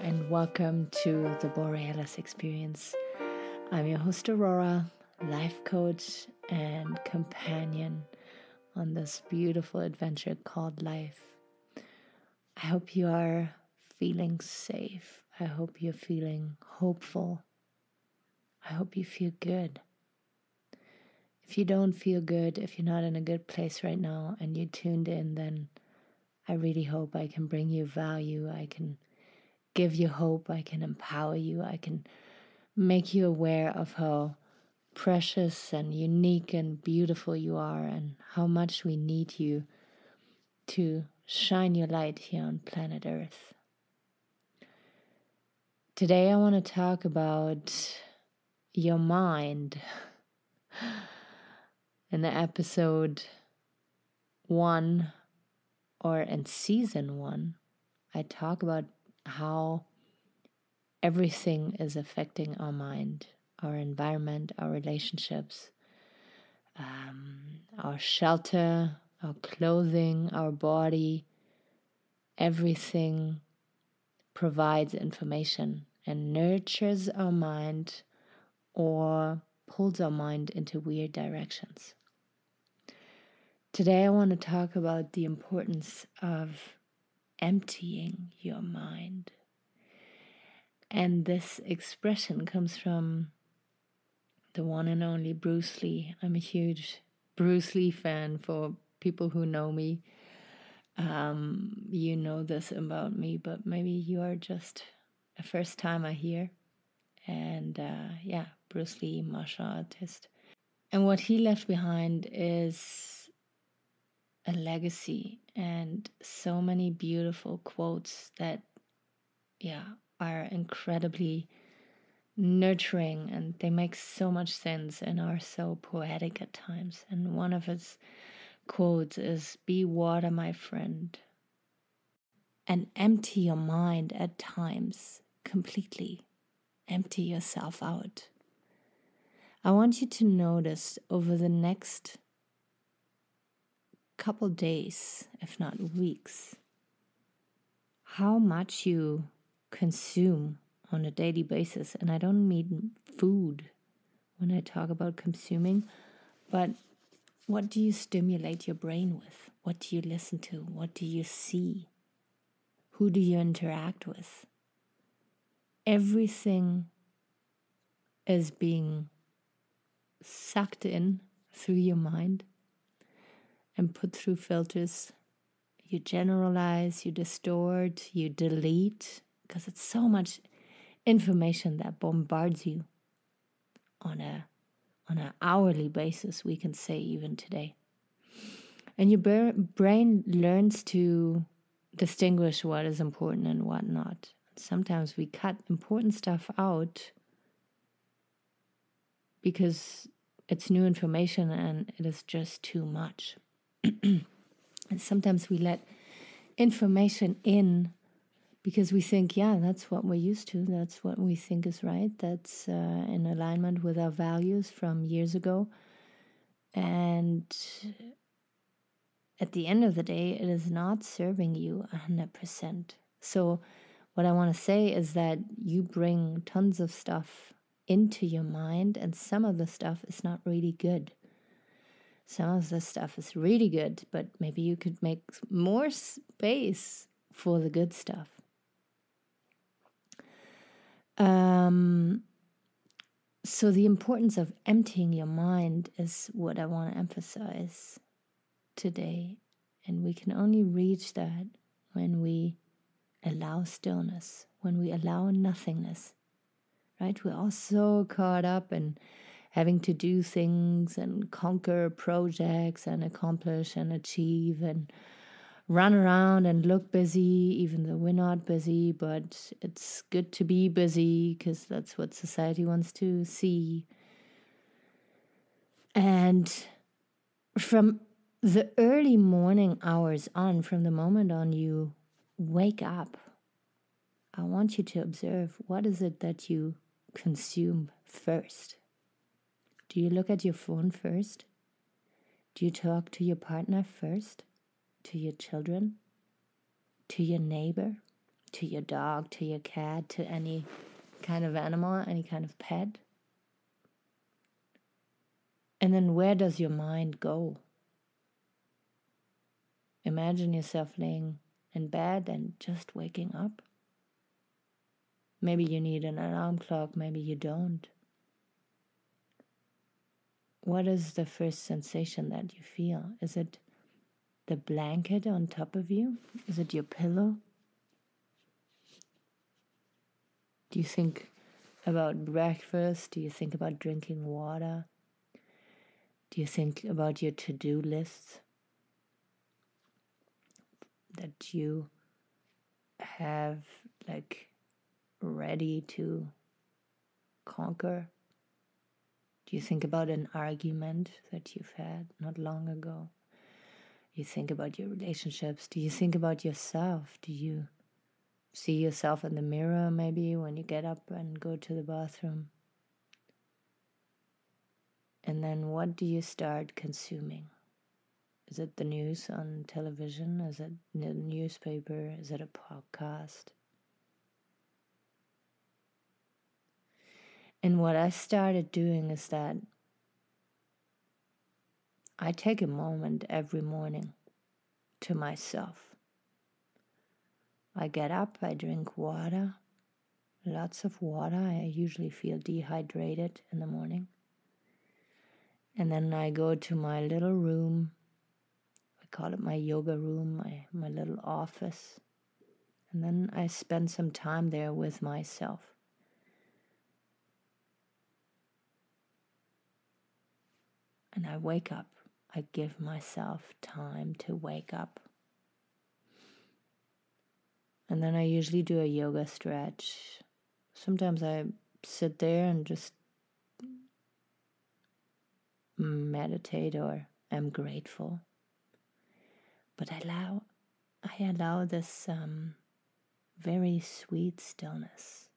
and welcome to the Borealis Experience. I'm your host Aurora, life coach and companion on this beautiful adventure called life. I hope you are feeling safe. I hope you're feeling hopeful. I hope you feel good. If you don't feel good, if you're not in a good place right now and you tuned in, then I really hope I can bring you value. I can give you hope. I can empower you. I can make you aware of how precious and unique and beautiful you are and how much we need you to shine your light here on planet Earth. Today I want to talk about your mind. In the episode 1 or in season 1, I talk about how everything is affecting our mind, our environment, our relationships, our shelter, our clothing, our body. Everything provides information and nurtures our mind or pulls our mind into weird directions. Today I want to talk about the importance of emptying your mind. And this expression comes from the one and only Bruce Lee. I'm a huge Bruce Lee fan. For people who know me, you know this about me, but maybe you are just a first timer here. And Bruce Lee, martial artist. And what he left behind is a legacy and so many beautiful quotes that are incredibly nurturing, and they make so much sense and are so poetic at times. And one of his quotes is, "Be water, my friend, and empty your mind at times completely. Empty yourself out." I want you to notice over the next couple days, if not weeks, how much you consume on a daily basis. And I don't mean food when I talk about consuming, but what do you stimulate your brain with? What do you listen to? What do you see? Who do you interact with? Everything is being sucked in through your mind and put through filters. You generalize, you distort, you delete, because it's so much information that bombards you on an hourly basis, we can say even today. And your brain learns to distinguish what is important and what not. Sometimes we cut important stuff out because it's new information and it is just too much. And sometimes we let information in because we think, that's what we're used to. That's what we think is right. That's in alignment with our values from years ago. And at the end of the day, it is not serving you 100%. So what I want to say is that you bring tons of stuff into your mind, and some of the stuff is not really good. Some of the stuff is really good, but maybe you could make more space for the good stuff. So the importance of emptying your mind is what I want to emphasize today. And we can only reach that when we allow stillness, when we allow nothingness, right? We're all so caught up in having to do things and conquer projects and accomplish and achieve and run around and look busy, even though we're not busy, but it's good to be busy because that's what society wants to see. And from the early morning hours on, from the moment on you wake up, I want you to observe, what is it that you consume first? Do you look at your phone first? Do you talk to your partner first? To your children? To your neighbor? to your dog, to your cat, to any kind of animal, any kind of pet. And then where does your mind go? Imagine yourself laying in bed and just waking up. Maybe you need an alarm clock, maybe you don't. What is the first sensation that you feel? Is it the blanket on top of you? Is it your pillow? Do you think about breakfast? Do you think about drinking water? Do you think about your to-do lists that you have like ready to conquer? Do you think about an argument that you've had not long ago? You think about your relationships. Do you think about yourself? Do you see yourself in the mirror maybe when you get up and go to the bathroom? And then what do you start consuming? Is it the news on television? Is it the newspaper? Is it a podcast? And what I started doing is that I take a moment every morning to myself. I get up, I drink water, lots of water. I usually feel dehydrated in the morning. And then I go to my little room. I call it my yoga room, my little office. And then I spend some time there with myself. And I wake up. I give myself time to wake up. And then I usually do a yoga stretch. Sometimes I sit there and just meditate or am grateful. But I allow this very sweet stillness.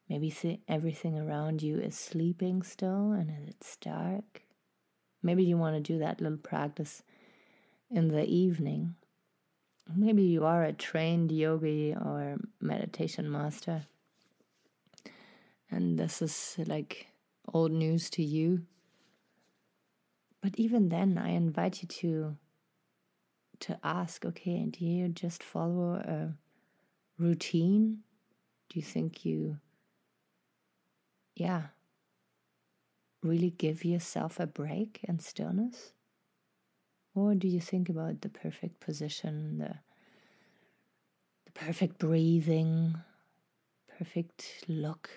Maybe everything around you is sleeping still and it's dark. Maybe you want to do that little practice in the evening. Maybe you are a trained yogi or meditation master, and this is like old news to you. But even then, I invite you to ask, okay, do you just follow a routine? Do you think you, really give yourself a break and stillness? Or do you think about the perfect position, the perfect breathing, perfect look?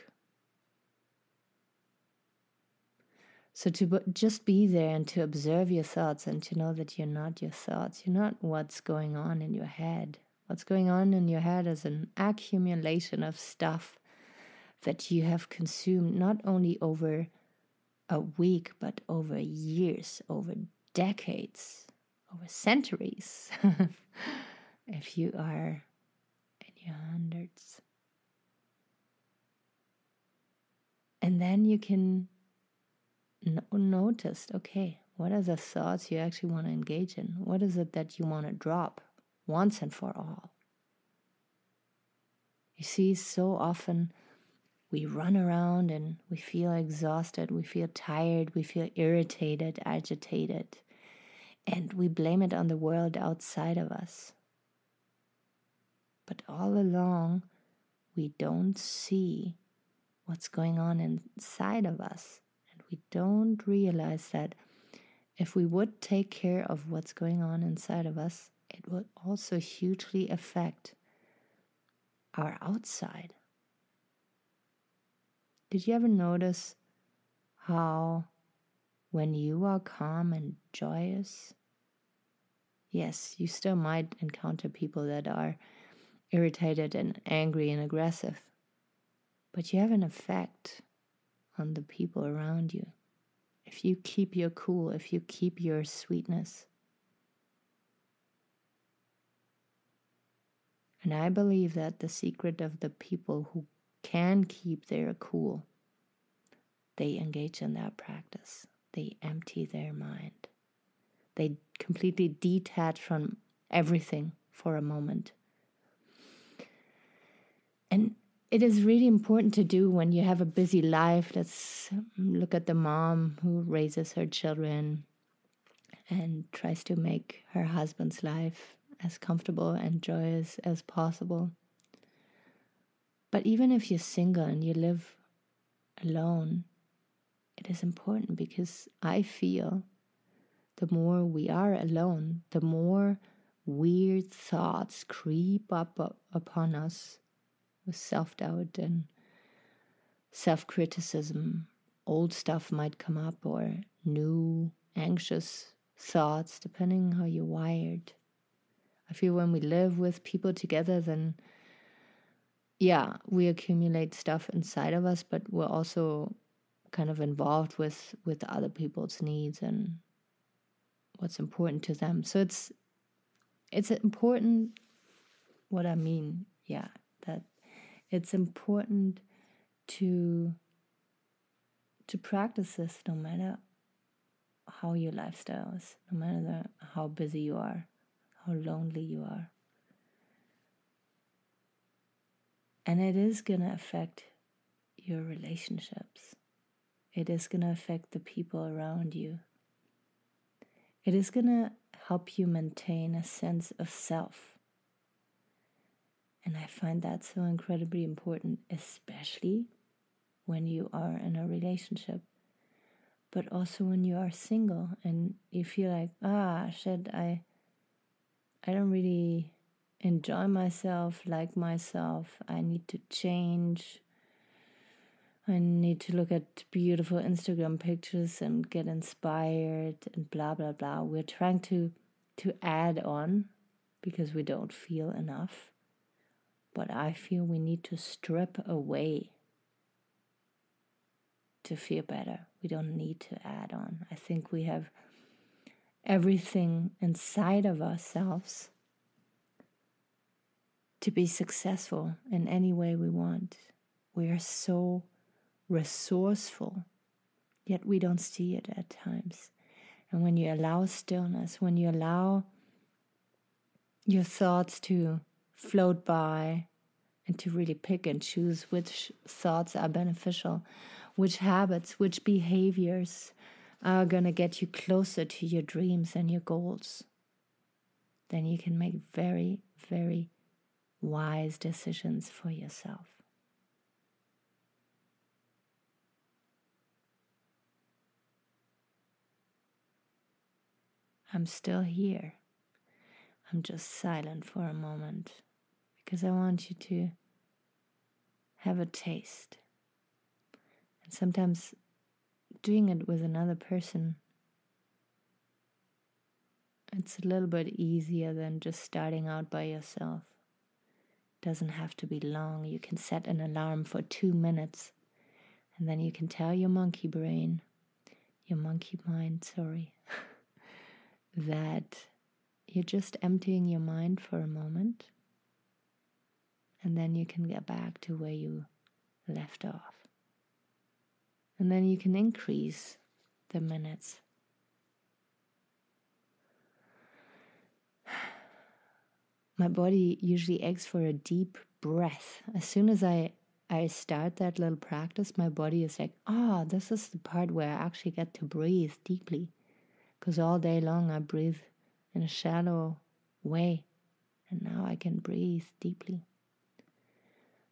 So to just be there and to observe your thoughts and to know that you're not your thoughts. You're not what's going on in your head. What's going on in your head is an accumulation of stuff that you have consumed not only over a week, but over years, over decades, over centuries, if you are in your hundreds. And then you can notice, okay, what are the thoughts you actually want to engage in? What is it that you want to drop once and for all? You see, so often we run around and we feel exhausted, we feel tired, we feel irritated, agitated, and we blame it on the world outside of us. But all along, we don't see what's going on inside of us. And we don't realize that if we would take care of what's going on inside of us, it would also hugely affect our outside. Did you ever notice how when you are calm and joyous, yes, you still might encounter people that are irritated and angry and aggressive, but you have an effect on the people around you. If you keep your cool, if you keep your sweetness. And I believe that the secret of the people who can keep their cool, they engage in that practice. They empty their mind. They completely detach from everything for a moment And it is really important to do when you have a busy life. Let's look at the mom who raises her children and tries to make her husband's life as comfortable and joyous as possible. But even if you're single and you live alone, it is important, because I feel the more we are alone, the more weird thoughts creep up upon us with self-doubt and self-criticism. Old stuff might come up, or new anxious thoughts, depending how you're wired. I feel when we live with people together, then we accumulate stuff inside of us, but we're also kind of involved with other people's needs and what's important to them. So it's important, what I mean, that it's important to practice this no matter how your lifestyle is, no matter how busy you are, how lonely you are. And it is going to affect your relationships. It is going to affect the people around you. It is going to help you maintain a sense of self. And I find that so incredibly important, especially when you are in a relationship, but also when you are single and you feel like, I don't really enjoy myself, like myself. I need to change. I need to look at beautiful Instagram pictures and get inspired and blah, blah, blah. We're trying to add on because we don't feel enough. But I feel we need to strip away to feel better. We don't need to add on. I think we have everything inside of ourselves to be successful in any way we want. We are so resourceful, yet we don't see it at times. And when you allow stillness, when you allow your thoughts to float by and to really pick and choose which thoughts are beneficial, which habits, which behaviors are going to get you closer to your dreams and your goals, then you can make very, very wise decisions for yourself. I'm still here. I'm just silent for a moment because I want you to have a taste. And sometimes doing it with another person, it's a little bit easier than just starting out by yourself. It doesn't have to be long. You can set an alarm for 2 minutes, and then you can tell your monkey mind, that you're just emptying your mind for a moment, and then you can get back to where you left off. And then you can increase the minutes. My body usually asks for a deep breath. As soon as I start that little practice, my body is like, this is the part where I actually get to breathe deeply. Because all day long I breathe in a shallow way. And now I can breathe deeply.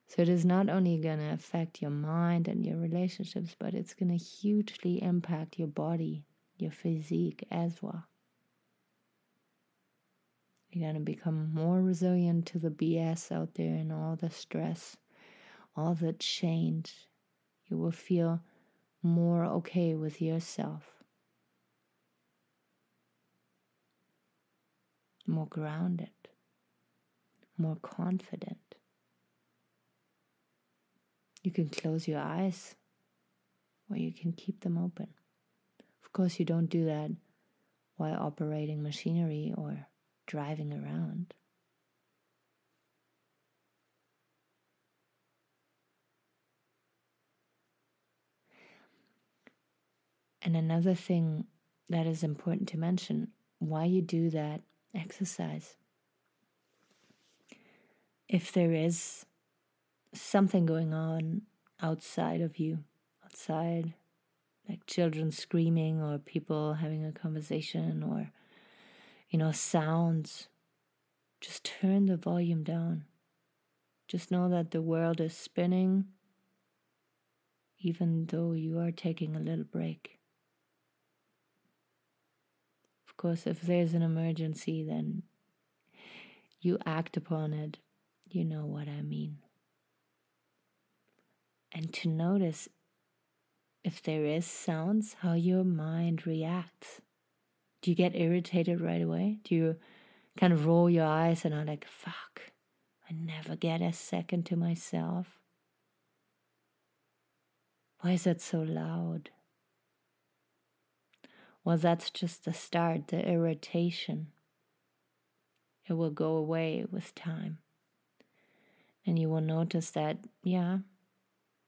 So it is not only going to affect your mind and your relationships, but it's going to hugely impact your body, your physique as well. You're going to become more resilient to the BS out there and all the stress, all the change. You will feel more okay with yourself, more grounded, more confident. You can close your eyes or you can keep them open. Of course, you don't do that while operating machinery or driving around. And another thing that is important to mention, why you do that exercise. If there is something going on outside of you, outside, like children screaming or people having a conversation or, sounds, just turn the volume down. Just know that the world is spinning, even though you are taking a little break. Of course, if there's an emergency, then you act upon it. You know what I mean. And to notice if there is sounds, how your mind reacts. Do you get irritated right away? Do you kind of roll your eyes and are like, fuck, I never get a second to myself? Why is that so loud? Well, that's just the start, the irritation. It will go away with time. And you will notice that,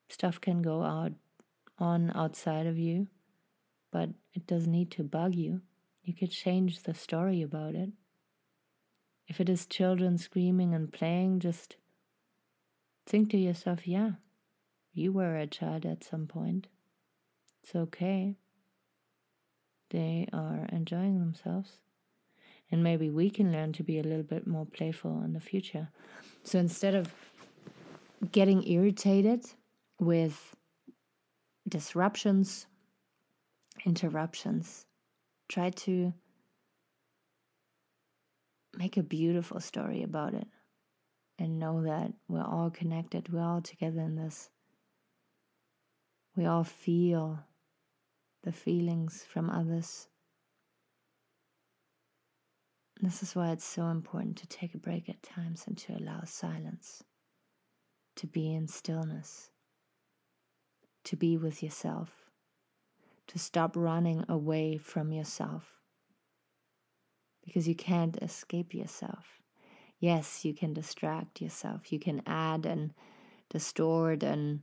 stuff can go on outside of you, but it doesn't need to bug you. You could change the story about it. If it is children screaming and playing, just think to yourself, you were a child at some point. It's okay. They are enjoying themselves. And maybe we can learn to be a little bit more playful in the future. So instead of getting irritated with disruptions, interruptions, try to make a beautiful story about it and know that we're all connected, we're all together in this. We all feel the feelings from others. This is why it's so important to take a break at times and to allow silence, to be in stillness, to be with yourself, to stop running away from yourself, because you can't escape yourself. Yes, you can distract yourself. You can add and distort and,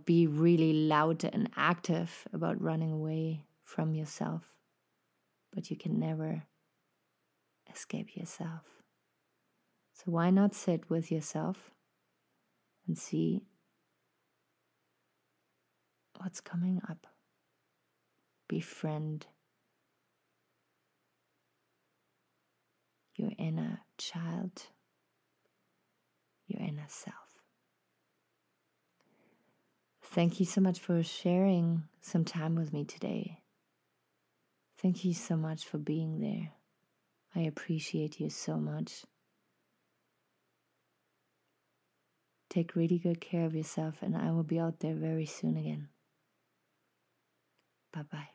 be really loud and active about running away from yourself. But you can never escape yourself. So why not sit with yourself and see what's coming up? Befriend your inner child, your inner self. Thank you so much for sharing some time with me today. Thank you so much for being there. I appreciate you so much. Take really good care of yourself, and I will be out there very soon again. Bye-bye.